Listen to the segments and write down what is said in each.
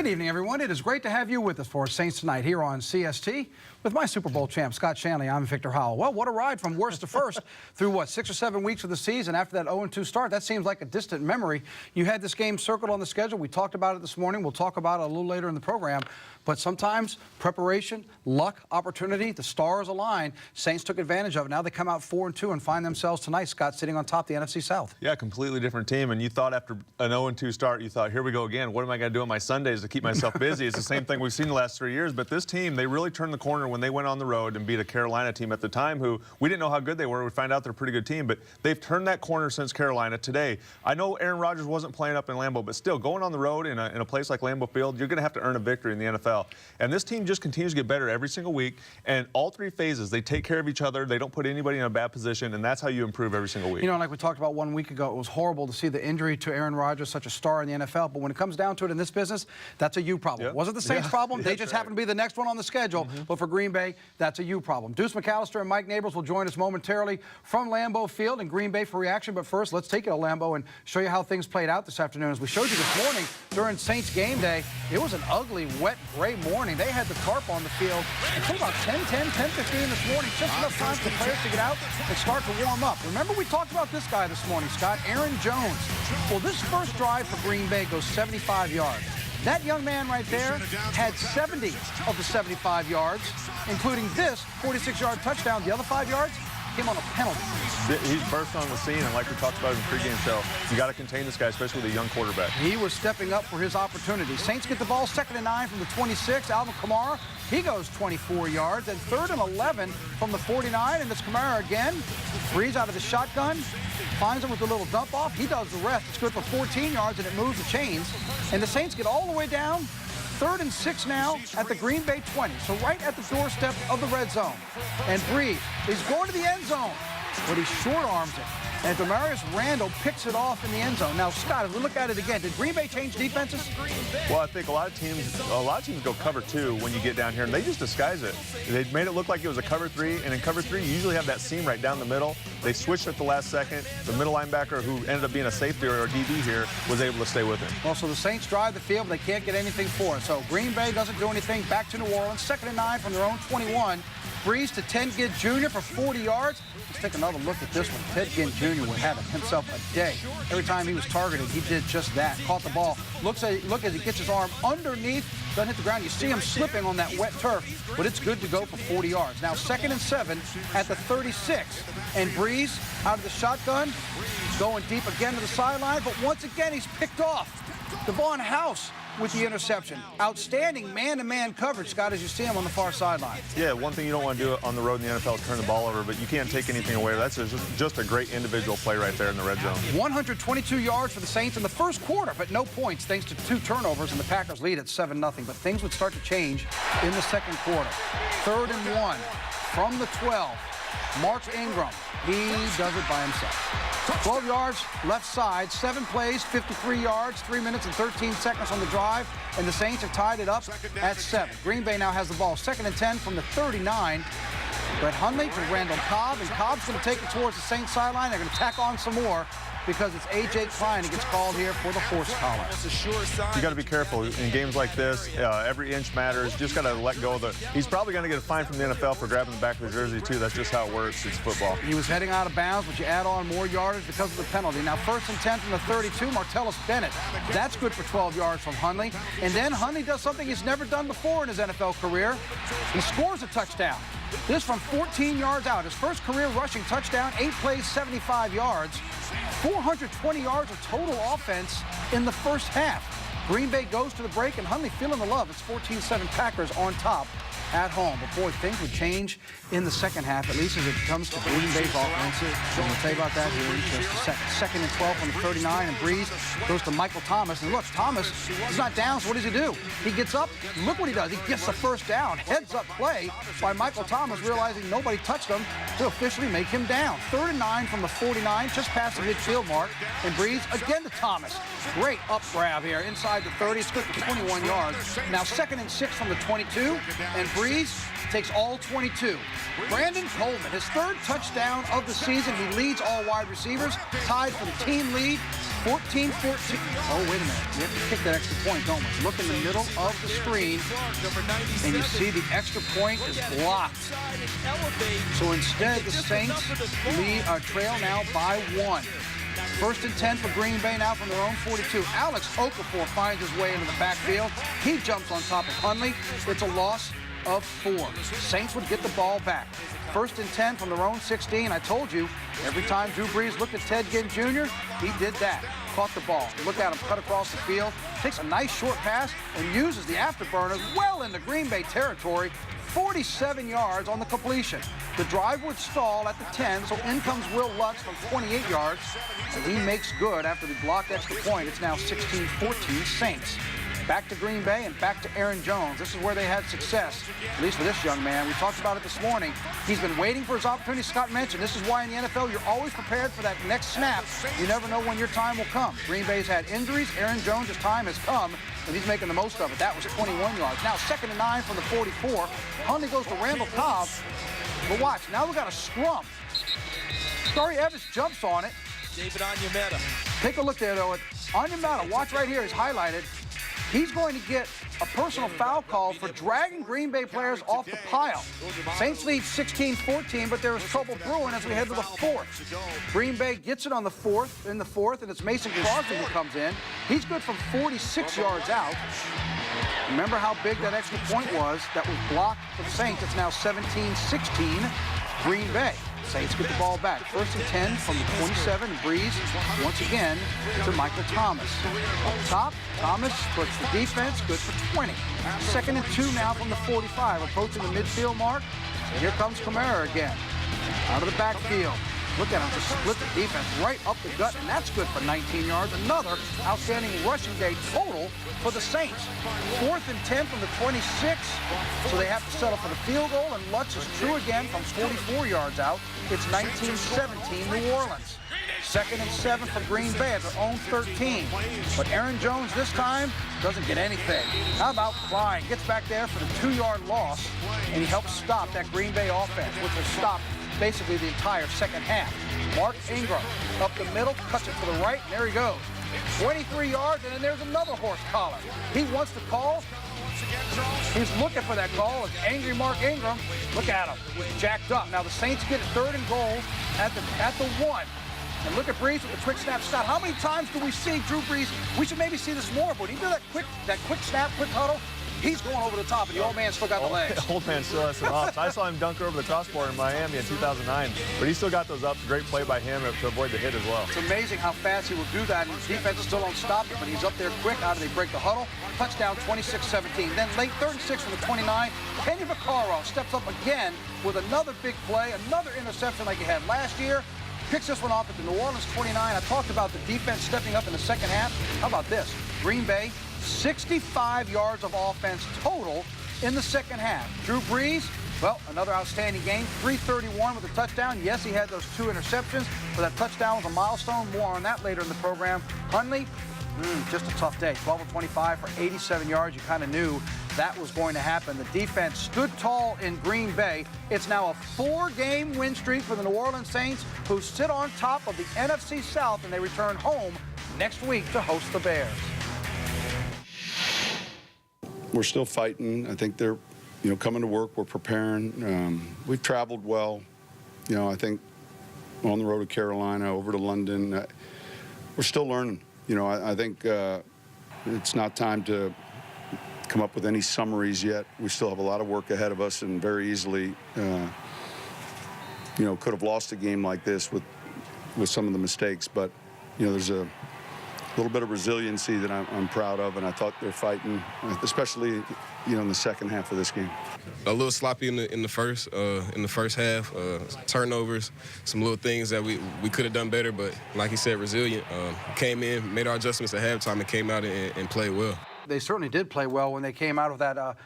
evening, everyone. It is great to have you with us for Saints Tonight here on CST with my Super Bowl champ, Scott Shanley. I'm Victor Howell. Well, what a ride from worst to first through, what, 6 or 7 weeks of the season after that 0-2 start. That seems like a distant memory. You had this game circled on the schedule. We talked about it this morning. We'll talk about it a little later in the program. But sometimes preparation, luck, opportunity, the stars align. Saints took advantage of it. Now they come out 4-2 and find themselves tonight, Scott, sitting on top of the NFC South. Yeah, completely different team. And you thought after an 0-2 start, you thought, here we go again. What am I going to do on my Sundays to keep myself busy? It's the same thing we've seen the last 3 years. But this team, they really turned the corner when they went on the road and beat a Carolina team at the time who we didn't know how good they were. We find out they're a pretty good team. But they've turned that corner since Carolina today. I know Aaron Rodgers wasn't playing up in Lambeau, but still, going on the road in a place like Lambeau Field, you're going to have to earn a victory in the NFL. And this team just continues to get better every single week. And all three phases, they take care of each other. They don't put anybody in a bad position. And that's how you improve every single week. You know, like we talked about 1 week ago, it was horrible to see the injury to Aaron Rodgers, such a star in the NFL. But when it comes down to it in this business, that's a you problem. Yep. Wasn't the Saints' problem? They just happen to be the next one on the schedule. But for Green Bay, that's a you problem. Deuce McAllister and Mike Neighbors will join us momentarily from Lambeau Field in Green Bay for reaction. But first, let's take you to Lambeau and show you how things played out this afternoon. As we showed you this morning during Saints game day, it was an ugly, wet, gray morning. They had the tarp on the field until about 10:15 this morning. Just enough time for the players to get out and start to warm up. Remember, we talked about this guy this morning, Scott, Aaron Jones. Well, this first drive for Green Bay goes 75 yards. That young man right there had 70 of the 75 yards, including this 46-yard touchdown. The other 5 yards came on a penalty. He's burst on the scene, and like we talked about in the pregame show, you got to contain this guy, especially with a young quarterback. He was stepping up for his opportunity. Saints get the ball 2nd and 9 from the 26. Alvin Kamara, he goes 24 yards. And 3rd and 11 from the 49. And it's Kamara again. Brees out of the shotgun. Finds him with a little dump off. He does the rest. It's good for 14 yards, and it moves the chains. And the Saints get all the way down. 3rd and 6 now at the Green Bay 20. So right at the doorstep of the red zone. And Brees is going to the end zone, but he short arms it. And Demarius Randall picks it off in the end zone. Now, Scott, as we look at it again, did Green Bay change defenses? Well, I think a lot of teams go cover 2 when you get down here, and they just disguise it. They made it look like it was a cover 3, and in cover 3, you usually have that seam right down the middle. They switched at the last second. The middle linebacker, who ended up being a safety or a DB here, was able to stay with him. Well, so the Saints drive the field, but they can't get anything for it. So Green Bay doesn't do anything. Back to New Orleans, 2nd and 9 from their own 21. Brees to Ginn Jr. for 40 yards. Let's take another look at this one. Ginn Jr. was having himself a day. Every time he was targeted, he did just that. Caught the ball. Look as he gets his arm underneath. Doesn't hit the ground. You see him slipping on that wet turf, but it's good to go for 40 yards. Now 2nd and 7 at the 36. And Brees out of the shotgun, going deep again to the sideline, but once again he's picked off. Devon House with the interception. Outstanding man-to-man coverage, Scott, as you see him on the far sideline. Yeah, one thing you don't want to do on the road in the NFL is turn the ball over, but you can't take anything away. That's just a great individual play right there in the red zone. 122 yards for the Saints in the first quarter, but no points thanks to 2 turnovers, and the Packers lead at 7-0. But things would start to change in the second quarter. 3rd and 1 from the 12. Mark Ingram, he does it by himself. 12 yards left side, 7 plays, 53 yards, 3 minutes and 13 seconds on the drive, and the Saints have tied it up at 7. Green Bay now has the ball 2nd and 10 from the 39. Brett Hundley to Randall Cobb, and Cobb's going to take it towards the Saints sideline. They're going to tack on some more because it's A.J. Klein who gets called here for the horse collar. You got to be careful in games like this. Every inch matters. Just got to let go of the. He's probably going to get a fine from the NFL for grabbing the back of the jersey too. That's just how it works. It's football. He was heading out of bounds, but you add on more yardage because of the penalty. Now 1st and 10 from the 32. Martellus Bennett. That's good for 12 yards from Hundley. And then Hundley does something he's never done before in his NFL career. He scores a touchdown. This from 14 yards out. His first career rushing touchdown, 8 plays, 75 yards. 420 yards of total offense in the first half. Green Bay goes to the break, and Hundley feeling the love. It's 14-7 Packers on top at home. But boy, things would change in the second half, at least as it comes to Green Bay's offense. I'm going to tell you about that here in just a second. 2nd and 12 from the 39, and Brees goes to Michael Thomas. And look, Thomas is not down, so what does he do? He gets up. Look what he does. He gets the first down. Heads-up play by Michael Thomas, realizing nobody touched him to officially make him down. 3rd and 9 from the 49, just past the midfield mark. And Brees again to Thomas. Great up grab here inside the 30. It's good for 21 yards. Now 2nd and 6 from the 22, and Brees takes all 22. Brandon Coleman, his third touchdown of the season. He leads all wide receivers, tied for the team lead, 14-14. Oh, wait a minute. We have to kick that extra point, don't we? Look in the middle of the screen, and you see the extra point is blocked. So instead, the Saints trail now by 1. First and 10 for Green Bay now from their own 42. Alex Okafor finds his way into the backfield. He jumps on top of Hundley. It's a loss of 4. Saints would get the ball back. First and 10 from their own 16. I told you, every time Drew Brees looked at Ginn Jr., he did that. Caught the ball. Look at him cut across the field. Takes a nice short pass and uses the afterburners well into Green Bay territory. 47 yards on the completion. The drive would stall at the 10, so in comes Will Lutz from 28 yards, and he makes good after the blocked extra point. It's now 16-14 Saints. Back to Green Bay and back to Aaron Jones. This is where they had success, at least for this young man. We talked about it this morning. He's been waiting for his opportunity. Scott mentioned this is why in the NFL you're always prepared for that next snap. You never know when your time will come. Green Bay's had injuries. Aaron Jones' time has come, and he's making the most of it. That was 21 yards. Now 2nd and 9 from the 44. Hundley goes to Randall Cobb. But watch, now we've got a scrum. Scary Evans jumps on it. David Onyemata. Take a look there, though. Onyemata, watch right here, he's highlighted. He's going to get a personal foul call for dragging Green Bay players off the pile. Saints lead 16-14, but there is trouble brewing as we head to the 4th. Green Bay gets it on the 4th, and it's Mason Crosby who comes in. He's good from 46 yards out. Remember how big that extra point was that was blocked for the Saints. It's now 17-16 Green Bay. Saints get the ball back. First and 10 from the 27. Brees once again to Michael Thomas. Up top, Thomas puts the defense, good for 20. 2nd and 2 now from the 45, approaching the midfield mark. And here comes Kamara again. Out of the backfield. Look at him just split the defense right up the gut, and that's good for 19 yards. Another outstanding rushing day total for the Saints. 4th and 10 from the 26, so they have to settle for the field goal, and Lutz is true again from 44 yards out. It's 19-17 New Orleans. 2nd and 7 for Green Bay at their own 13. But Aaron Jones this time doesn't get anything. How about Klein? Gets back there for the 2-yard loss, and he helps stop that Green Bay offense, which was stopped basically the entire second half. Mark Ingram up the middle, cuts it to the right, and there he goes. 23 yards, and then there's another horse collar. He wants the call. He's looking for that call. It's angry Mark Ingram. Look at him. He's jacked up. Now the Saints get 3rd and goal at the 1. And look at Brees with the quick snap. Scott, how many times do we see Drew Brees? We should maybe see this more, but he did that quick snap, quick huddle. He's going over the top, and the old man still got the legs. Old man still has some ups. I saw him dunk over the crossbar in Miami in 2009, but he still got those ups. Great play by him to avoid the hit as well. It's amazing how fast he will do that, and his defense still don't stop it, but he's up there quick. How do they break the huddle? Touchdown, 26-17. Then late 3rd and 6 from the 29. Kenny Vaccaro steps up again with another big play, another interception like he had last year. Picks this one off at the New Orleans 29. I talked about the defense stepping up in the second half. How about this? Green Bay, 65 yards of offense total in the second half. Drew Brees, well, another outstanding game, 331 with a touchdown. Yes, he had those 2 interceptions, but that touchdown was a milestone. More on that later in the program. Hundley, just a tough day. 12 of 25 for 87 yards. You kind of knew that was going to happen. The defense stood tall in Green Bay. It's now a 4-game win streak for the New Orleans Saints, who sit on top of the NFC South, and they return home next week to host the Bears. We're still fighting. I think they're, coming to work. We're preparing. We've traveled well. I think on the road to Carolina, over to London. We're still learning. I think it's not time to come up with any summaries yet. We still have a lot of work ahead of us, and very easily, could have lost a game like this with some of the mistakes. But, there's a little bit of resiliency that I'm proud of, and I thought they're fighting, especially, in the second half of this game. A little sloppy in the first half, turnovers, some little things that we could have done better, but like you said, resilient. Came in, made our adjustments at halftime, and came out and played well. They certainly did play well when they came out of that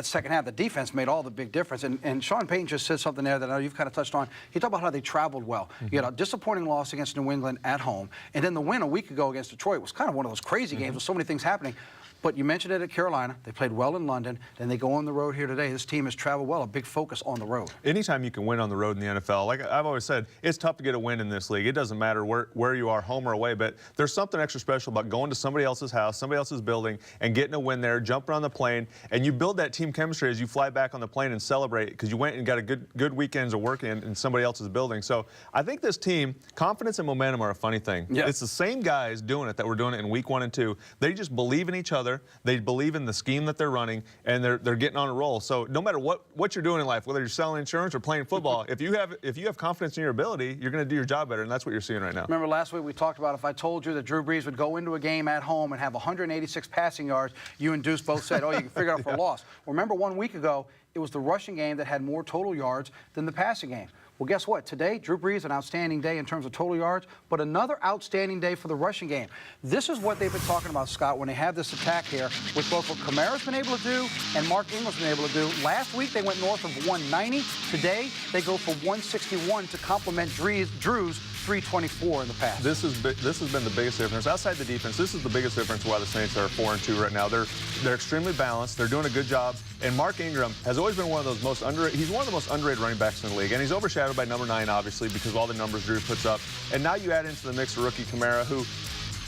second half. The defense made all the big difference. And Sean Payton just said something there that I know you've kind of touched on. He talked about how they traveled well. You had a disappointing loss against New England at home, and then the win a week ago against Detroit was kind of one of those crazy games with so many things happening. But you mentioned it at Carolina. They played well in London. Then they go on the road here today. This team has traveled well, a big focus on the road. Anytime you can win on the road in the NFL, like I've always said, it's tough to get a win in this league. It doesn't matter where you are, home or away, but there's something extra special about going to somebody else's house, somebody else's building, and getting a win there, jumping on the plane, and you build that team chemistry as you fly back on the plane and celebrate because you went and got a good weekends of work in somebody else's building. So I think this team, confidence and momentum are a funny thing. Yeah. It's the same guys doing it that were doing it in week 1 and 2. They just believe in each other. They believe in the scheme that they're running, and they're getting on a roll. So no matter what you're doing in life, whether you're selling insurance or playing football, if you have confidence in your ability, you're going to do your job better, and that's what you're seeing right now. Remember last week we talked about if I told you that Drew Brees would go into a game at home and have 186 passing yards, you and Deuce both said, oh, you can figure it out for a loss. Well, remember 1 week ago, it was the rushing game that had more total yards than the passing game. Well, guess what? Today, Drew Brees, an outstanding day in terms of total yards, but another outstanding day for the rushing game. This is what they've been talking about, Scott, when they have this attack here, with both what Kamara's been able to do and Mark Ingram's been able to do. Last week, they went north of 190. Today, they go for 161 to complement Drew's 324 in the past. This has been the biggest difference. Outside the defense, this is the biggest difference why the Saints are 4-2 right now. They're extremely balanced. They're doing a good job. And Mark Ingram has always been one of those most underrated. He's one of the most underrated running backs in the league. And he's overshadowed by number 9, obviously, because of all the numbers Drew puts up. And now you add into the mix of rookie Kamara, who,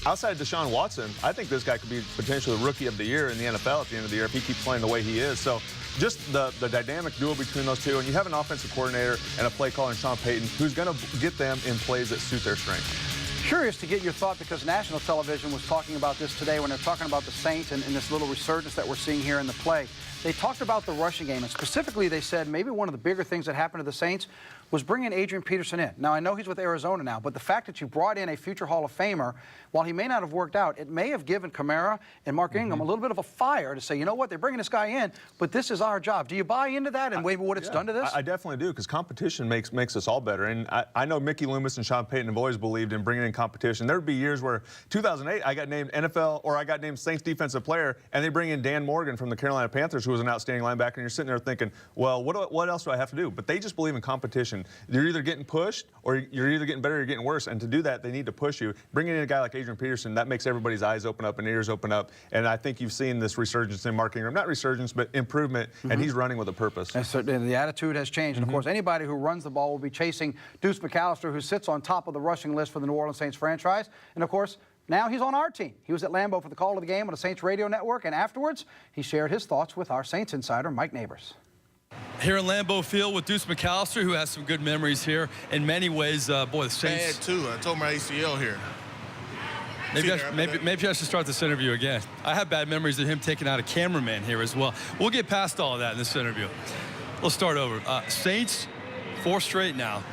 outside of Deshaun Watson, I think this guy could be potentially rookie of the year in the NFL at the end of the year if he keeps playing the way he is. So just the dynamic duo between those two. And you have an offensive coordinator and a play caller in Sean Payton who's going to get them in plays that suit their strength. Curious to get your thought, because national television was talking about this today when they're talking about the Saints and this little resurgence that we're seeing here in the play. They talked about the rushing game, and specifically they said maybe one of the bigger things that happened to the Saints was bringing Adrian Peterson in. Now, I know he's with Arizona now, but the fact that you brought in a future Hall of Famer, while he may not have worked out, it may have given Kamara and Mark Ingram a little bit of a fire to say, you know what, they're bringing this guy in, but this is our job. Do you buy into that and maybe what it's done to this? I definitely do, because competition makes us all better. And I know Mickey Loomis and Sean Payton have always believed in bringing in competition. There would be years where 2008, I got named NFL, or I got named Saints Defensive Player, and they bring in Dan Morgan from the Carolina Panthers, who was an outstanding linebacker, and you're sitting there thinking, well, what else do I have to do? But they just believe in competition. You're either getting pushed, or you're either getting better or you're getting worse. And to do that, they need to push you. Bringing in a guy like Adrian Peterson, that makes everybody's eyes open up and ears open up. And I think you've seen this resurgence in Mark Ingram. Not resurgence, but improvement. And he's running with a purpose. And so the attitude has changed. And, of course, anybody who runs the ball will be chasing Deuce McAllister, who sits on top of the rushing list for the New Orleans Saints franchise. And, of course, now he's on our team. He was at Lambeau for the call of the game on the Saints radio network. And afterwards, he shared his thoughts with our Saints insider, Mike Neighbors. Here in Lambeau Field with Deuce McAllister, who has some good memories here. In many ways, boy, the Saints. Bad too. I told my ACL here. Maybe I should start this interview again. I have bad memories of him taking out a cameraman here as well. We'll get past all of that in this interview. Let's start over. Saints, 4 straight now.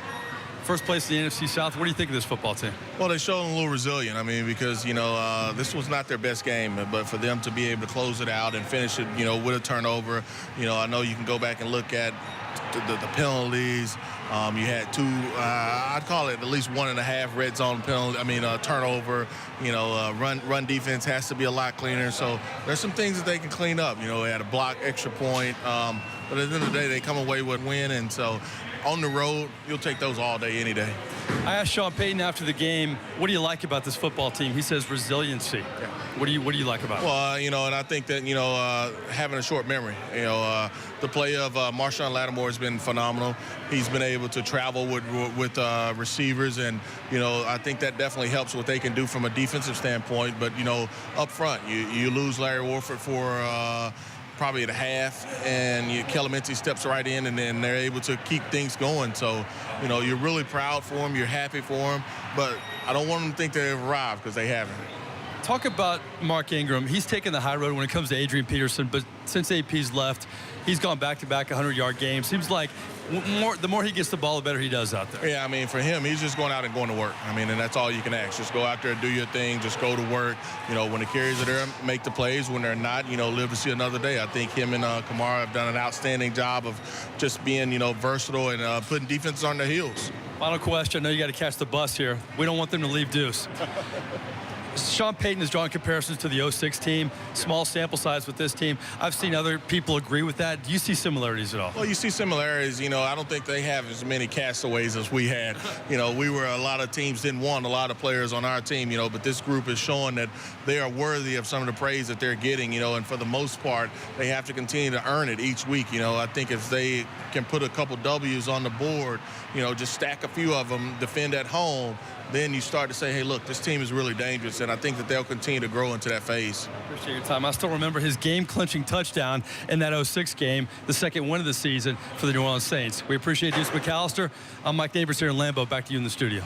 First place in the NFC South. What do you think of this football team? Well, they showed a little resilient. I mean, because, you know, this was not their best game, but for them to be able to close it out and finish it, you know, with a turnover, you know, I know you can go back and look at the penalties. You had 2, I'd call it at least 1.5 red zone penalty. I mean, turnover. You know, run defense has to be a lot cleaner. So there's some things that they can clean up. You know, they had a block, extra point. But at the end of the day, they come away with a win. And so on the road, you'll take those all day, any day. I asked Sean Payton after the game, what do you like about this football team? He says resiliency. Yeah. What do you like about it? Well, you know, and I think that, you know, having a short memory. You know, the play of Marshawn Lattimore has been phenomenal. He's been able to travel with receivers, and, you know, I think that definitely helps what they can do from a defensive standpoint. But, you know, up front, you lose Larry Warford for probably at a half, and Kellemente steps right in, and then they're able to keep things going. So, you know, you're really proud for them, you're happy for them, but I don't want them to think they've arrived, because they haven't. Talk about Mark Ingram. He's taken the high road when it comes to Adrian Peterson, but since AP's left, he's gone back-to-back 100-yard games. Seems like the more he gets the ball, the better he does out there. Yeah, I mean, for him, he's just going out and going to work. I mean, and that's all you can ask. Just go out there, do your thing, just go to work. You know, when the carries are there, make the plays. When they're not, you know, live to see another day. I think him and Kamara have done an outstanding job of just being, you know, versatile and putting defenses on their heels. Final question. I know you got to catch the bus here. We don't want them to leave Deuce. Sean Payton has drawn comparisons to the 06 team, small sample size with this team. I've seen other people agree with that. Do you see similarities at all? Well, you see similarities. You know, I don't think they have as many castaways as we had. You know, a lot of teams didn't want a lot of players on our team, you know, but this group is showing that they are worthy of some of the praise that they're getting, you know, and for the most part, they have to continue to earn it each week. You know, I think if they can put a couple W's on the board, you know, just stack a few of them, defend at home, then you start to say, hey, look, this team is really dangerous, and I think that they'll continue to grow into that phase. Appreciate your time. I still remember his game-clinching touchdown in that 06 game, the second win of the season for the New Orleans Saints. We appreciate Deuce McAllister. I'm Mike Neighbors here in Lambeau. Back to you in the studio.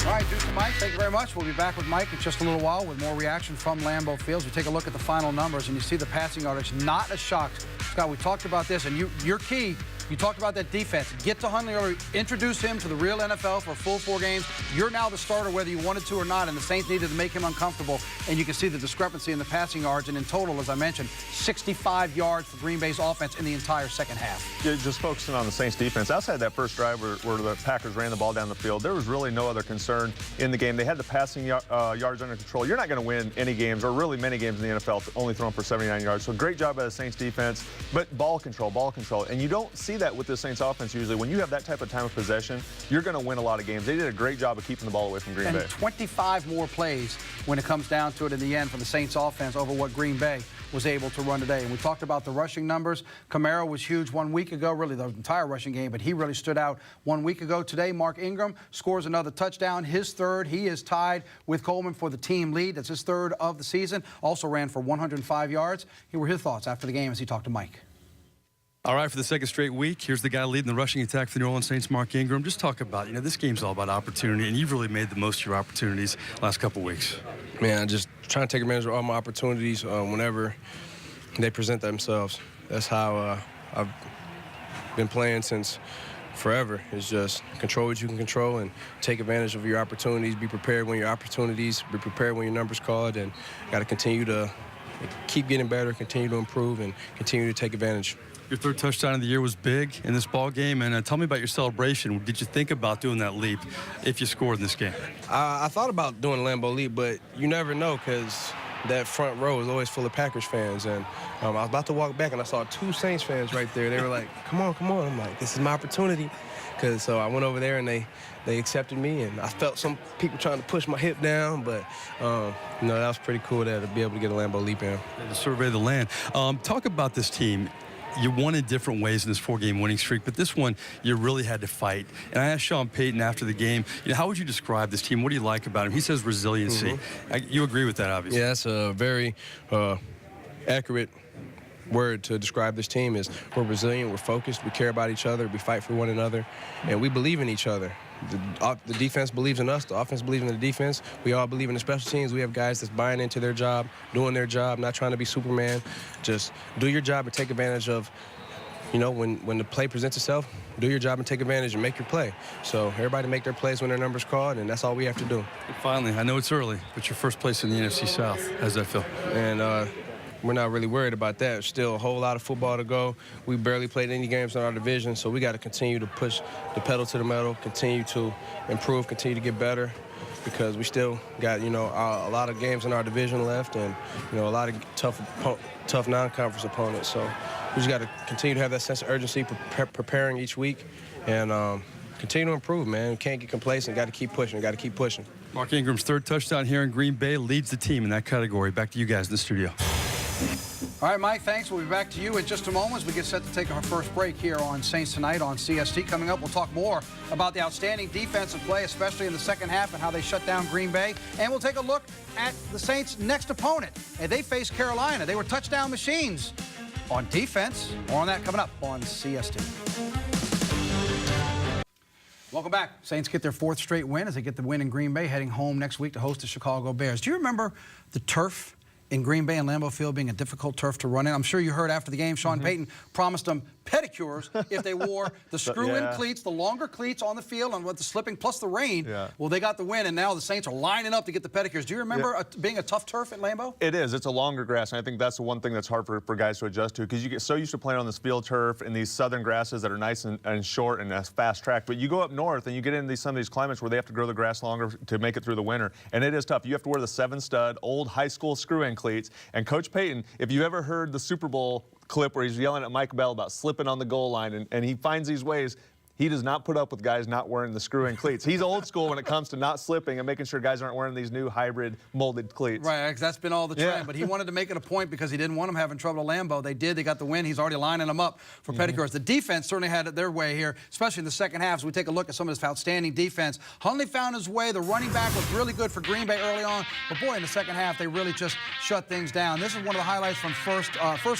All right, Deuce and Mike, thank you very much. We'll be back with Mike in just a little while with more reaction from Lambeau Fields. We take a look at the final numbers, and you see the passing yardage. Not a shock. Scott, we talked about this, and your key, you talked about that defense. Get to Hundley early, introduce him to the real NFL for a full 4 games. You're now the starter whether you wanted to or not, and the Saints needed to make him uncomfortable. And you can see the discrepancy in the passing yards, and in total, as I mentioned, 65 yards for Green Bay's offense in the entire second half. Yeah, just focusing on the Saints defense. Outside that first drive where the Packers ran the ball down the field, there was really no other concern in the game. They had the passing yards under control. You're not going to win any games, or really many games in the NFL, only throwing for 79 yards. So great job by the Saints defense, but ball control. And you don't see that with the Saints offense usually. When you have that type of time of possession, you're going to win a lot of games. They did a great job of keeping the ball away from Green Bay. 25 more plays when it comes down to it in the end for the Saints offense over what Green Bay was able to run today. And we talked about the rushing numbers. Kamara was huge 1 week ago, really the entire rushing game, but he really stood out 1 week ago. Today, Mark Ingram scores another touchdown, his third. He is tied with Coleman for the team lead. That's his third of the season. Also ran for 105 yards. Here were his thoughts after the game as he talked to Mike. All right, for the second straight week, here's the guy leading the rushing attack for the New Orleans Saints, Mark Ingram. Just talk about, you know, this game's all about opportunity, and you've really made the most of your opportunities last couple weeks. Man, just trying to take advantage of all my opportunities whenever they present themselves. That's how I've been playing since forever. It's just control what you can control and take advantage of your opportunities. Be prepared when your opportunities, be prepared when your number's called, and got to continue to keep getting better, continue to improve, and continue to take advantage. Your third touchdown of the year was big in this ball game, and tell me about your celebration. Did you think about doing that leap if you scored in this game? I thought about doing the Lambeau leap, but you never know because that front row is always full of Packers fans. And I was about to walk back, and I saw 2 Saints fans right there. They were like, come on, come on. I'm like, this is my opportunity. So I went over there, and they accepted me, and I felt some people trying to push my hip down, but you know, that was pretty cool to be able to get a Lambeau leap in. To survey the land. Talk about this team. You won in different ways in this 4-game winning streak, but this one you really had to fight. And I asked Sean Payton after the game, you know, how would you describe this team? What do you like about him? He says resiliency. You agree with that, obviously. Yeah, that's a very accurate word to describe this team. Is we're resilient, we're focused, we care about each other, we fight for one another, and we believe in each other. The defense believes in us, the offense believes in the defense. We all believe in the special teams. We have guys that's buying into their job, doing their job, not trying to be Superman. Just do your job and take advantage of, you know, when the play presents itself, do your job and take advantage and make your play. So everybody make their plays when their number's called, and that's all we have to do. And finally, I know it's early, but your first place in the NFC South. How's that feel? And we're not really worried about that. There's still a whole lot of football to go. We barely played any games in our division, so we got to continue to push the pedal to the metal, continue to improve, continue to get better, because we still got, you know, a lot of games in our division left, and, you know, a lot of tough non-conference opponents. So we just got to continue to have that sense of urgency, preparing each week, and continue to improve, man. We can't get complacent. Got to keep pushing. Got to keep pushing. Mark Ingram's third touchdown here in Green Bay leads the team in that category. Back to you guys in the studio. All right, Mike, thanks. We'll be back to you in just a moment as we get set to take our first break here on Saints Tonight on CST. Coming up, we'll talk more about the outstanding defensive play, especially in the second half, and how they shut down Green Bay. And we'll take a look at the Saints' next opponent. And they faced Carolina. They were touchdown machines on defense. More on that coming up on CST. Welcome back. Saints get their 4th straight win as they get the win in Green Bay, heading home next week to host the Chicago Bears. Do you remember the turf in Green Bay and Lambeau Field being a difficult turf to run in? I'm sure you heard after the game, Sean Payton promised them pedicures if they wore the screw-in cleats, the longer cleats on the field, and with the slipping plus the rain. Well, they got the win, and now the Saints are lining up to get the pedicures. Do you remember being a tough turf at Lambeau? It is. It's a longer grass, and I think that's the one thing that's hard for guys to adjust to, because you get so used to playing on this field turf and these southern grasses that are nice and short and fast track. But you go up north and you get into some of these climates where they have to grow the grass longer to make it through the winter, and it is tough. You have to wear the 7-stud old high school screw-in cleats. And Coach Payton, if you ever heard the Super Bowl clip where he's yelling at Mike Bell about slipping on the goal line, and he finds these ways. He does not put up with guys not wearing the screw-in cleats. He's old school when it comes to not slipping and making sure guys aren't wearing these new hybrid molded cleats. Right, because that's been all the trend. But he wanted to make it a point because he didn't want them having trouble at Lambeau. They did. They got the win. He's already lining them up for pedicures. The defense certainly had it their way here, especially in the second half. So we take a look at some of this outstanding defense. Hundley found his way. The running back was really good for Green Bay early on. But, boy, in the second half, they really just shut things down. This is one of the highlights from first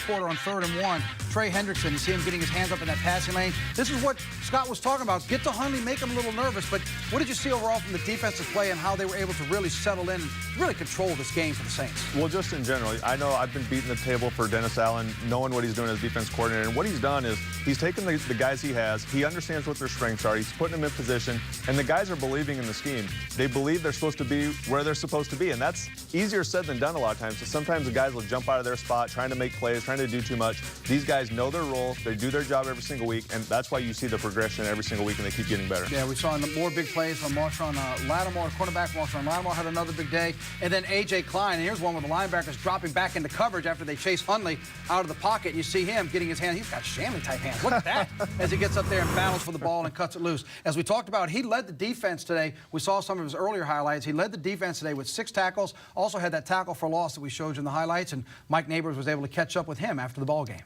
quarter on 3rd and 1. Trey Hendrickson, you see him getting his hands up in that passing lane. This is what Scott was talking about. Get to Hundley, make him a little nervous. But what did you see overall from the defensive play and how they were able to really settle in and really control this game for the Saints? Well, just in general, I know I've been beating the table for Dennis Allen, knowing what he's doing as defense coordinator. And what he's done is he's taken the guys he has. He understands what their strengths are. He's putting them in position. And the guys are believing in the scheme. They believe they're supposed to be where they're supposed to be. And that's easier said than done a lot of times. So sometimes the guys will jump out of their spot, trying to make plays, trying to do too much. These guys know their role. They do their job every single week. And that's why you see the progression every single week, and they keep getting better. Yeah, we saw more big plays from Marshawn Lattimore, cornerback Marshawn Lattimore had another big day. And then A.J. Klein, and here's one with the linebackers dropping back into coverage after they chase Hundley out of the pocket. And you see him getting his hand. He's got Shanley-type hands. Look at that as he gets up there and battles for the ball and cuts it loose. As we talked about, he led the defense today. We saw some of his earlier highlights. He led the defense today with 6 tackles. Also had that tackle for loss that we showed you in the highlights. And Mike Neighbors was able to catch up with him after the ball game.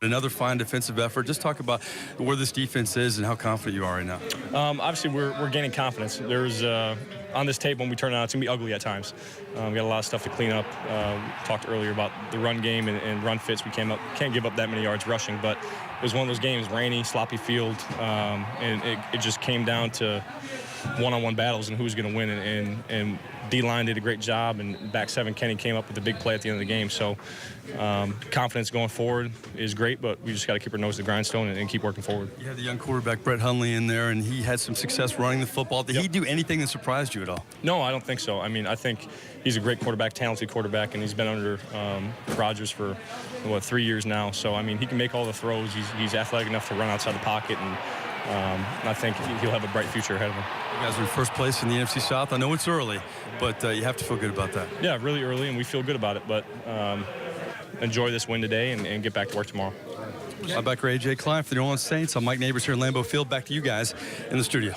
Another fine defensive effort. Just talk about where this defense is and how confident you are right now. Obviously, we're gaining confidence. There's on this tape when we turn it on, it's going to be ugly at times. We got a lot of stuff to clean up. We talked earlier about the run game and run fits. We can't give up that many yards rushing, but it was one of those games, rainy, sloppy field, and it just came down to one-on-one battles and who's going to win. And D-line did a great job, and back 7 Kenny came up with a big play at the end of the game. So confidence going forward is great, but we just got to keep our nose to the grindstone and keep working forward. You had the young quarterback Brett Hundley in there, and he had some success running the football. Did he do anything that surprised you at all? No, I don't think so. I mean, I think he's a great quarterback, talented quarterback, and he's been under Rodgers for, 3 years now. So, I mean, he can make all the throws. He's athletic enough to run outside the pocket, and I think he'll have a bright future ahead of him. You guys are in first place in the NFC South. I know it's early, but you have to feel good about that. Yeah, really early, and we feel good about it. But enjoy this win today and get back to work tomorrow. Linebacker A.J. Klein for the New Orleans Saints. I'm Mike Neighbors here in Lambeau Field. Back to you guys in the studio.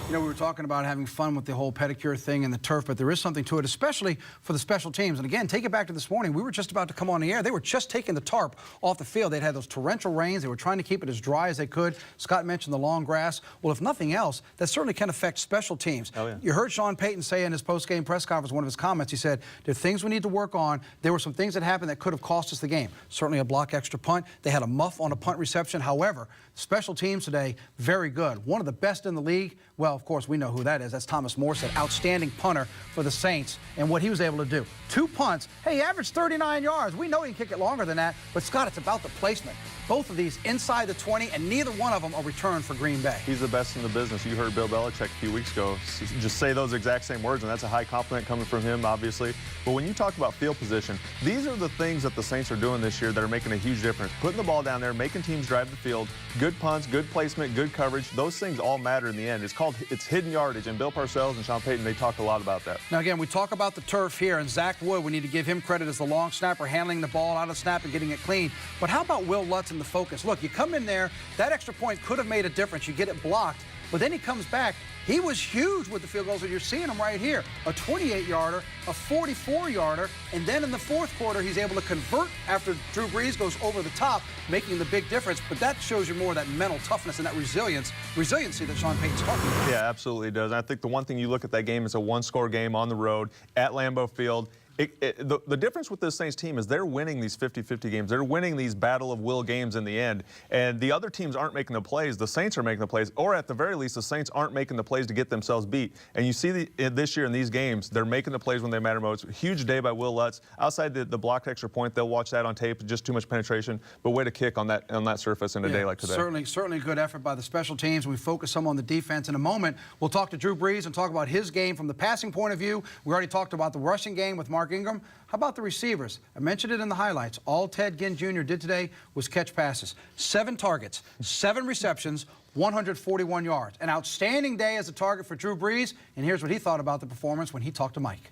You know, we were talking about having fun with the whole pedicure thing and the turf, but there is something to it, especially for the special teams. And again, take it back to this morning. We were just about to come on the air. They were just taking the tarp off the field. They'd had those torrential rains. They were trying to keep it as dry as they could. Scott mentioned the long grass. Well, if nothing else, that certainly can affect special teams. Oh, yeah. You heard Sean Payton say in his post-game press conference, one of his comments, he said, there are things we need to work on. There were some things that happened that could have cost us the game. Certainly a block extra punt. They had a muff on a punt reception. However, special teams today, very good. One of the best in the league. Well, of course, we know who that is. That's Thomas Morstead, outstanding punter for the Saints, and what he was able to do. 2 punts. Hey, he averaged 39 yards. We know he can kick it longer than that, but Scott, it's about the placement. Both of these inside the 20, and neither one of them are returned for Green Bay. He's the best in the business. You heard Bill Belichick a few weeks ago just say those exact same words, and that's a high compliment coming from him, obviously. But when you talk about field position, these are the things that the Saints are doing this year that are making a huge difference. Putting the ball down there, making teams drive the field, good punts, good placement, good coverage. Those things all matter in the end. It's hidden yardage, and Bill Parcells and Sean Payton, they talk a lot about that. Now, again, we talk about the turf here, and Zach Wood, we need to give him credit as the long snapper, handling the ball out of snap and getting it clean. But how about Will Lutz and the focus? Look, you come in there, that extra point could have made a difference. You get it blocked, but then he comes back. He was huge with the field goals, and you're seeing him right here. A 28-yarder, a 44-yarder, and then in the fourth quarter, he's able to convert after Drew Brees goes over the top, making the big difference. But that shows you more of that mental toughness and that resiliency that Sean Payton's talking about. Yeah, absolutely does. And I think the one thing you look at that game is a one-score game on the road at Lambeau Field. the difference with this Saints team is they're winning these 50-50 games. They're winning these battle of will games in the end. And the other teams aren't making the plays. The Saints are making the plays. Or at the very least, the Saints aren't making the plays to get themselves beat. And you see this year in these games, they're making the plays when they matter most. Huge day by Will Lutz. Outside the blocked extra point, they'll watch that on tape. Just too much penetration. But way to kick on that surface in a day like today. Certainly a good effort by the special teams. We focus some on the defense in a moment. We'll talk to Drew Brees and talk about his game from the passing point of view. We already talked about the rushing game with Mark Ingram. How about the receivers? I mentioned it in the highlights. All Ted Ginn Jr. did today was catch passes. 7 targets, 7 receptions, 141 yards. An outstanding day as a target for Drew Brees. And here's what he thought about the performance when he talked to Mike.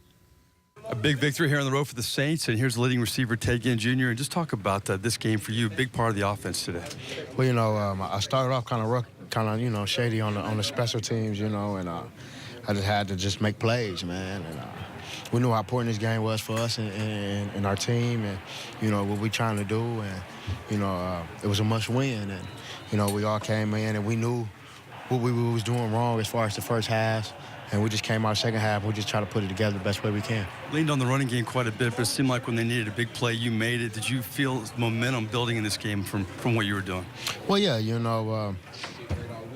A big victory here on the road for the Saints, and here's the leading receiver, Ted Ginn Jr. And just talk about this game for you, a big part of the offense today. Well, you know, I started off kind of you know, shady on the special teams, you know, and I just had to just make plays, man. And we knew how important this game was for us and our team, and you know what we trying to do, and you know it was a must-win, and you know we all came in and we knew what we was doing wrong as far as the first half. And we just came out second half. We just try to put it together the best way we can. Leaned on the running game quite a bit, but it seemed like when they needed a big play, you made it. Did you feel momentum building in this game from what you were doing? Well, yeah, you know,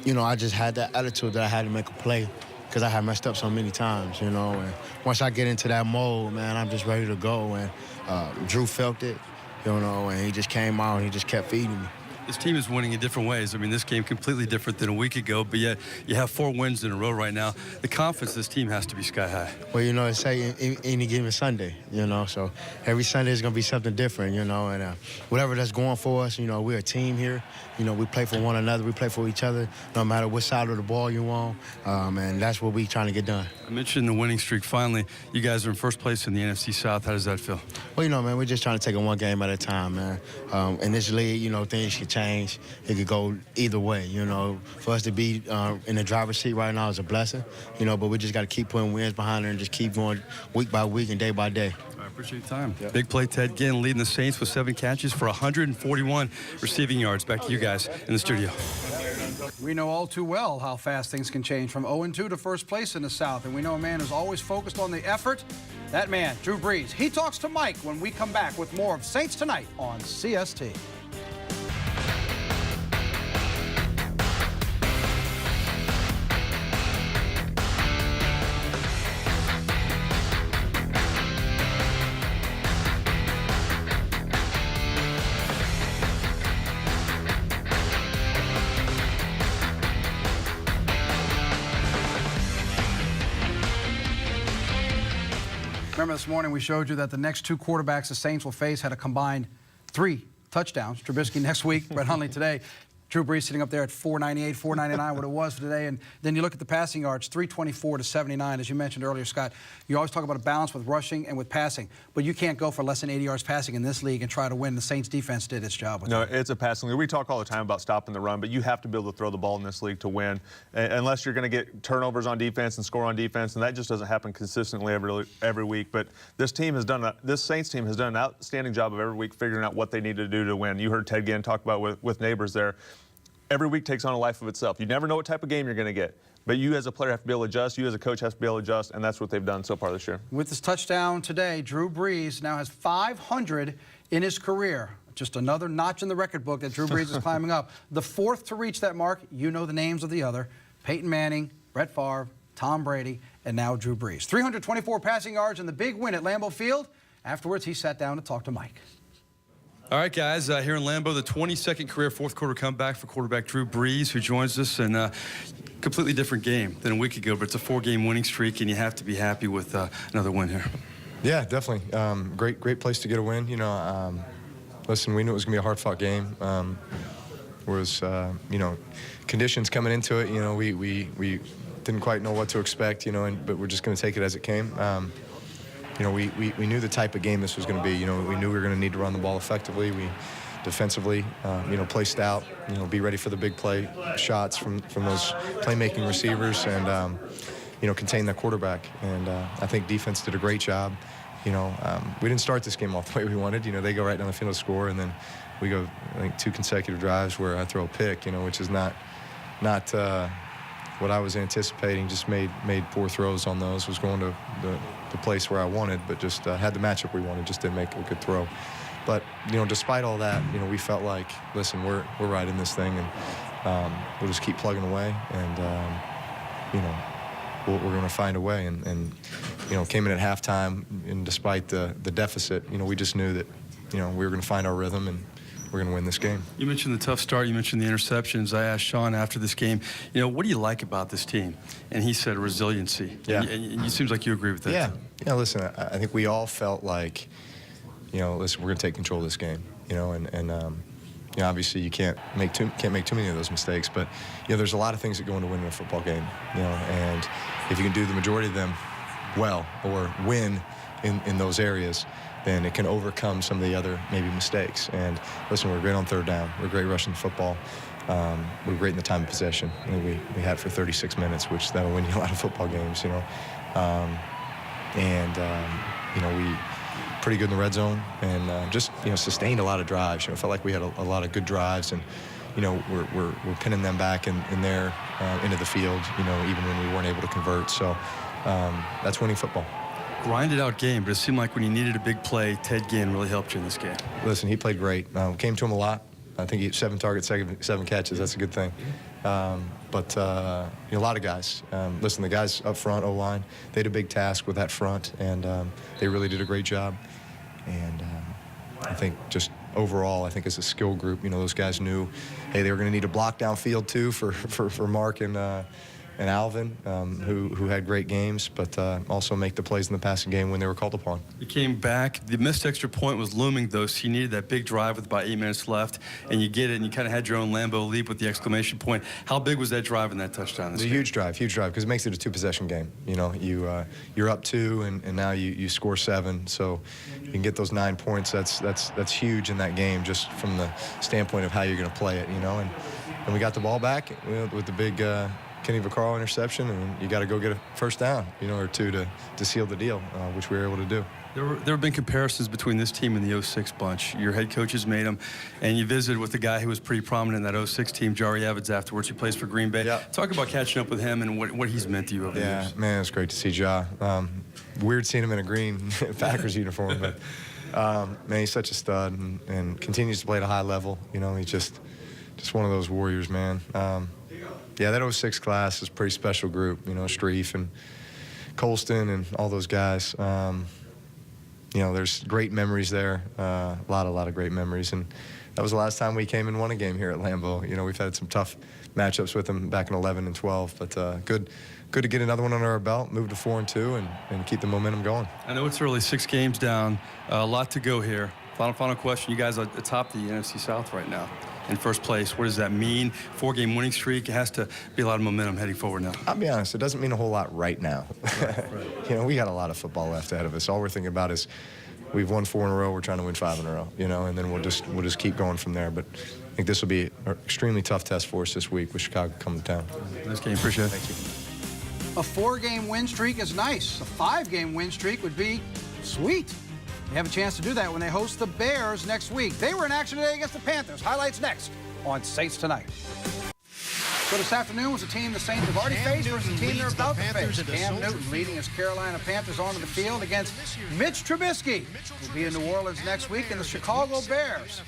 I just had that attitude that I had to make a play because I had messed up so many times, you know. And once I get into that mode, man, I'm just ready to go. And Drew felt it, you know, and he just came out and he just kept feeding me. This team is winning in different ways. I mean, this game completely different than a week ago, but yet you have 4 wins in a row right now. The confidence of this team has to be sky high. Well, you know, it's any given Sunday, you know, so every Sunday is going to be something different, you know, and whatever that's going for us, you know, we're a team here. You know, we play for one another. We play for each other, no matter what side of the ball you're on, and that's what we're trying to get done. I mentioned the winning streak. Finally, you guys are in first place in the NFC South. How does that feel? Well, you know, man, we're just trying to take it one game at a time, man. In this league, you know, things can change. It could go either way, you know. For us to be in the driver's seat right now is a blessing, you know, but we just got to keep putting wins behind her and just keep going week by week and day by day. I appreciate your time. Yep. Big play, Ted Ginn, leading the Saints with 7 catches for 141 receiving yards. Back to you guys in the studio. We know all too well how fast things can change from 0-2 to first place in the South, and we know a man who's always focused on the effort. That man, Drew Brees. He talks to Mike when we come back with more of Saints Tonight on CST. Remember this morning we showed you that the next 2 quarterbacks the Saints will face had a combined 3 touchdowns. Trubisky next week, Brett Hundley today. Drew Brees sitting up there at 498, 499, what it was for today. And then you look at the passing yards, 324 to 79. As you mentioned earlier, Scott, you always talk about a balance with rushing and with passing. But you can't go for less than 80 yards passing in this league and try to win. The Saints defense did its job with that. No, it's a passing league. We talk all the time about stopping the run, but you have to be able to throw the ball in this league to win. Unless you're going to get turnovers on defense and score on defense, and that just doesn't happen consistently every week. But this Saints team has done an outstanding job of every week figuring out what they need to do to win. You heard Ted Ginn talk about with neighbors there. Every week takes on a life of itself. You never know what type of game you're going to get. But you as a player have to be able to adjust. You as a coach have to be able to adjust, and that's what they've done so far this year. With this touchdown today, Drew Brees now has 500 in his career. Just another notch in the record book that Drew Brees is climbing up. The 4th to reach that mark, you know the names of the other. Peyton Manning, Brett Favre, Tom Brady, and now Drew Brees. 324 passing yards and the big win at Lambeau Field. Afterwards, he sat down to talk to Mike. All right, guys, here in Lambeau, the 22nd career 4th quarter comeback for quarterback Drew Brees, who joins us in a completely different game than a week ago, but it's a 4-game winning streak, and you have to be happy with another win here. Yeah, definitely. Great place to get a win. You know, listen, we knew it was going to be a hard-fought game. You know, conditions coming into it, you know, we didn't quite know what to expect, you know, but we're just going to take it as it came. You know, we knew the type of game this was going to be. You know, we knew we were going to need to run the ball effectively. We defensively, you know, play stout, you know, be ready for the big play shots from those playmaking receivers and, you know, contain the quarterback. And I think defense did a great job. You know, we didn't start this game off the way we wanted. You know, they go right down the field to score, and then we go, I think, 2 consecutive drives where I throw a pick, you know, which is not what I was anticipating. Just made poor throws on those. Was going to the place where I wanted, but just had the matchup we wanted. Just didn't make a good throw. But despite all that, we felt like, listen, we're right in this thing, and we'll just keep plugging away, and we're going to find a way. And came in at halftime, and despite the deficit, we just knew that we were going to find our rhythm, and we're going to win this game. You mentioned the tough start. You mentioned the interceptions. I asked Sean after this game, what do you like about this team? And he said resiliency. Yeah. And it seems like you agree with that. Yeah. Yeah. Listen, I think we all felt like, listen, we're going to take control of this game. And obviously you can't make too many of those mistakes. But there's a lot of things that go into winning a football game. And if you can do the majority of them well or win in those areas, then it can overcome some of the other maybe mistakes. And listen, we're great on third down. We're great rushing the football. We're great in the time of possession. I think we had for 36 minutes, which that'll win you a lot of football games, We pretty good in the red zone, and just sustained a lot of drives. Felt like we had a lot of good drives, and we're pinning them back in there into the field. Even when we weren't able to convert. So that's winning football. Grinded out game, but it seemed like when you needed a big play, Ted Ginn really helped you in this game. Listen, he played great. Came to him a lot. I think he had 7 targets, 7 catches. That's a good thing. But a lot of guys. Listen, the guys up front, O-line, they had a big task with that front, and they really did a great job. And I think just overall, I think as a skill group, those guys knew, hey, they were going to need a block downfield too for Mark and Alvin, who had great games, but also make the plays in the passing game when they were called upon. You came back. The missed extra point was looming, though, so you needed that big drive with about 8 minutes left, and you get it, and you kind of had your own Lambeau leap with the exclamation point. How big was that drive and that touchdown? It's a huge drive, because it makes it a 2-possession game. You're up 2, and now you score 7, so you can get those 9 points. That's huge in that game, just from the standpoint of how you're going to play it. And we got the ball back with the big Kenny Vaccaro interception, and you got to go get a first down, or 2 to seal the deal, which we were able to do. There have been comparisons between this team and the 06 bunch. Your head coaches made them, and you visited with the guy who was pretty prominent in that 06 team, Jari Evans, afterwards. He plays for Green Bay. Yep. Talk about catching up with him and what he's meant to you over the years. Yeah, man, it's great to see Ja. Weird seeing him in a green Packers uniform, but man, he's such a stud and continues to play at a high level. He's just one of those warriors, man. Yeah, that 06 class is a pretty special group, Streif and Colston and all those guys. There's great memories there, a lot of great memories. And that was the last time we came and won a game here at Lambeau. We've had some tough matchups with them back in 11 and 12, but good to get another one under our belt, move to 4-2, and keep the momentum going. I know it's early, 6 games down, a lot to go here. Final question. You guys are atop the NFC South right now. In first place, what does that mean? 4-game winning streak. It has to be a lot of momentum heading forward now. I'll be honest, it doesn't mean a whole lot right now. Right. We got a lot of football left ahead of us. All we're thinking about is we've won 4 in a row. We're trying to win 5 in a row. And then we'll just keep going from there. But I think this will be an extremely tough test for us this week with Chicago coming to town. Nice game. Appreciate it. Thank you. A 4-game win streak is nice. A 5-game win streak would be sweet. They have a chance to do that when they host the Bears next week. They were in action today against the Panthers. Highlights next on Saints Tonight. So this afternoon was a team the Saints have already faced versus a team they're about to face. Cam Newton leading his Carolina Panthers onto the field against Mitch Trubisky, who'll be in New Orleans next week, and the Chicago Bears.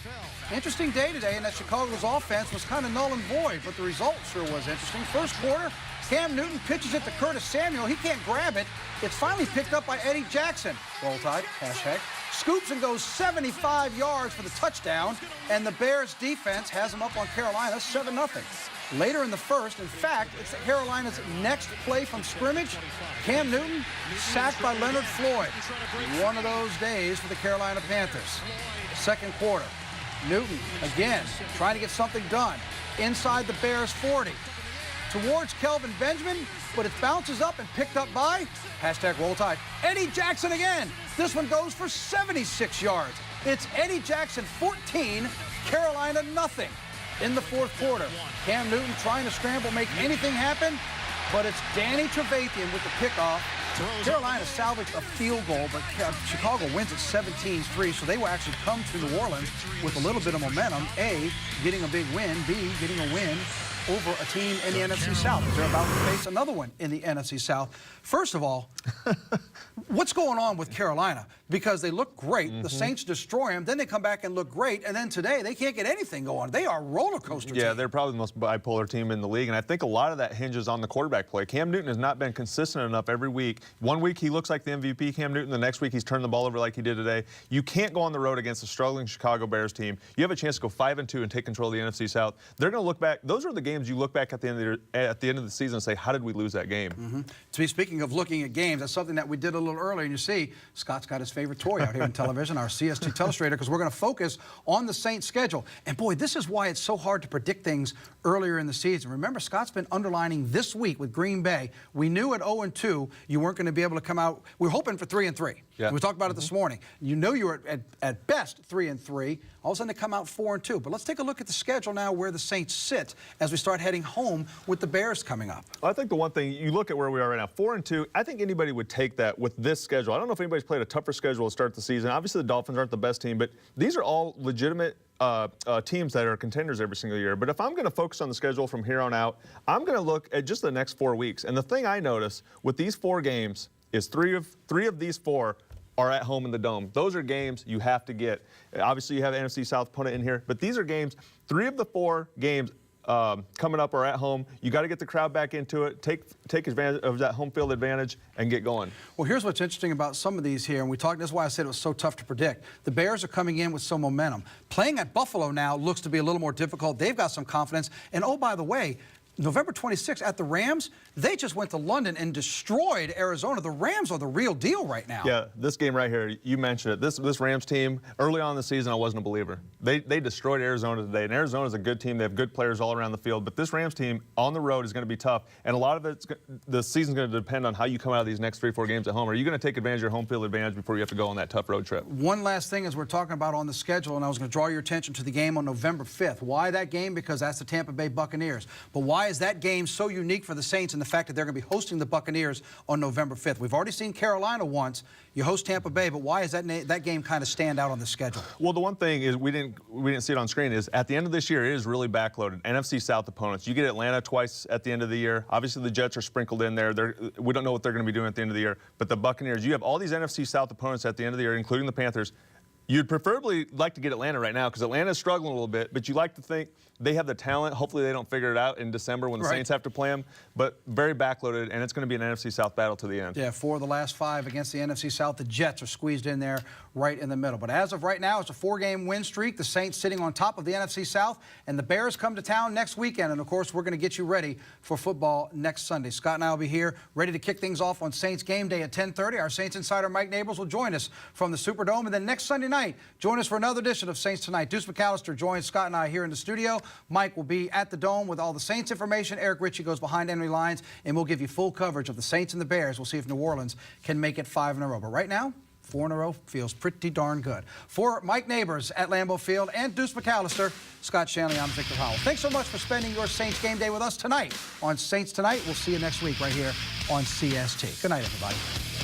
Interesting day today in that Chicago's offense was kind of null and void, but the result sure was interesting. First quarter, Cam Newton pitches it to Curtis Samuel. He can't grab it. It's finally picked up by Eddie Jackson. Roll Tide, hashtag. Scoops and goes 75 yards for the touchdown, and the Bears defense has him up on Carolina 7-0. Later in the first, in fact, it's Carolina's next play from scrimmage. Cam Newton sacked by Leonard Floyd. One of those days for the Carolina Panthers. Second quarter, Newton again trying to get something done inside the Bears 40. Towards Kelvin Benjamin, but it bounces up and picked up by, hashtag Roll Tide, Eddie Jackson again. This one goes for 76 yards. It's Eddie Jackson 14, Carolina nothing. In the fourth quarter, Cam Newton trying to scramble, make anything happen, but it's Danny Trevathan with the kickoff. Carolina salvaged a field goal, but Chicago wins at 17-3, so they will actually come to New Orleans with a little bit of momentum. A, getting a big win. B, getting a win over a team in the NFC South. They're about to face another one in the NFC South. First of all, what's going on with Carolina? Because they look great. The Saints destroy them. Then they come back and look great. And then today, they can't get anything going. They are a roller coaster team. Yeah, they're probably the most bipolar team in the league. And I think a lot of that hinges on the quarterback play. Cam Newton has not been consistent enough every week. One week he looks like the MVP, Cam Newton. The next week he's turned the ball over like he did today. You can't go on the road against a struggling Chicago Bears team. You have a chance to go 5-2 and take control of the NFC South. They're going to look back. Those are the games you look back at the end of the season and say, how did we lose that game? Speaking of looking at games, that's something that we did a little earlier. And you see, Scott's got his favorite toy out here on television, our CST Telestrator, because we're going to focus on the Saints' schedule. And boy, this is why it's so hard to predict things earlier in the season. Remember, Scott's been underlining this week with Green Bay. We knew at 0-2 you weren't going to be able to come out. We were hoping for 3-3. Yeah. We talked about it this morning. You know you were at best 3-3. All of a sudden they come out 4-2. But let's take a look at the schedule now where the Saints sit as we start heading home with the Bears coming up. Well, I think the one thing, you look at where we are right now, 4-2, I think anybody would take that with this schedule. I don't know if anybody's played a tougher schedule to start the season. Obviously, the Dolphins aren't the best team, but these are all legitimate teams that are contenders every single year. But if I'm going to focus on the schedule from here on out, I'm going to look at just the next 4 weeks. And the thing I notice with these 4 games is three of these 4 are at home in the Dome. Those are games you have to get. Obviously, you have an NFC South opponent in here, but these are games, 3 of the 4 games coming up are at home. You got to get the crowd back into it, take advantage of that home field advantage, and get going. Well, here's what's interesting about some of these here, and we talked. That's why I said it was so tough to predict. The Bears are coming in with some momentum. Playing at Buffalo now looks to be a little more difficult. They've got some confidence. And oh, by the way, November 26th at the Rams, they just went to London and destroyed Arizona. The Rams are the real deal right now. Yeah, this game right here, you mentioned it. This Rams team, early on in the season, I wasn't a believer. They destroyed Arizona today, and Arizona's a good team. They have good players all around the field, but this Rams team on the road is going to be tough, and a lot of the season's going to depend on how you come out of these next 3-4 games at home. Are you going to take advantage of your home field advantage before you have to go on that tough road trip? One last thing as we're talking about on the schedule, and I was going to draw your attention to the game on November 5th. Why that game? Because that's the Tampa Bay Buccaneers. But why is that game so unique for the Saints in the fact that they're going to be hosting the Buccaneers on November 5th? We've already seen Carolina once. You host Tampa Bay, but why is that game kind of stand out on the schedule? Well, the one thing is we didn't see it on screen is at the end of this year it is really backloaded. NFC South opponents. You get Atlanta twice at the end of the year. Obviously the Jets are sprinkled in there. We don't know what they're going to be doing at the end of the year. But the Buccaneers, you have all these NFC South opponents at the end of the year, including the Panthers. You'd preferably like to get Atlanta right now because Atlanta's struggling a little bit, but you like to think they have the talent. Hopefully they don't figure it out in December when the Saints have to play them, but very backloaded, and it's going to be an NFC South battle to the end. Yeah, 4 of the last 5 against the NFC South. The Jets are squeezed in there right in the middle. But as of right now, it's a 4-game win streak. The Saints sitting on top of the NFC South, and the Bears come to town next weekend. And, of course, we're going to get you ready for football next Sunday. Scott and I will be here ready to kick things off on Saints game day at 10:30. Our Saints insider Mike Neighbors will join us from the Superdome. And then next Sunday night, join us for another edition of Saints Tonight. Deuce McAllister joins Scott and I here in the studio. Mike will be at the Dome with all the Saints information. Eric Ritchie goes behind enemy lines, and we'll give you full coverage of the Saints and the Bears. We'll see if New Orleans can make it 5 in a row. But right now, 4 in a row feels pretty darn good. For Mike Neighbors at Lambeau Field and Deuce McAllister, Scott Shanley, I'm Victor Howell. Thanks so much for spending your Saints game day with us tonight on Saints Tonight. We'll see you next week right here on CST. Good night, everybody.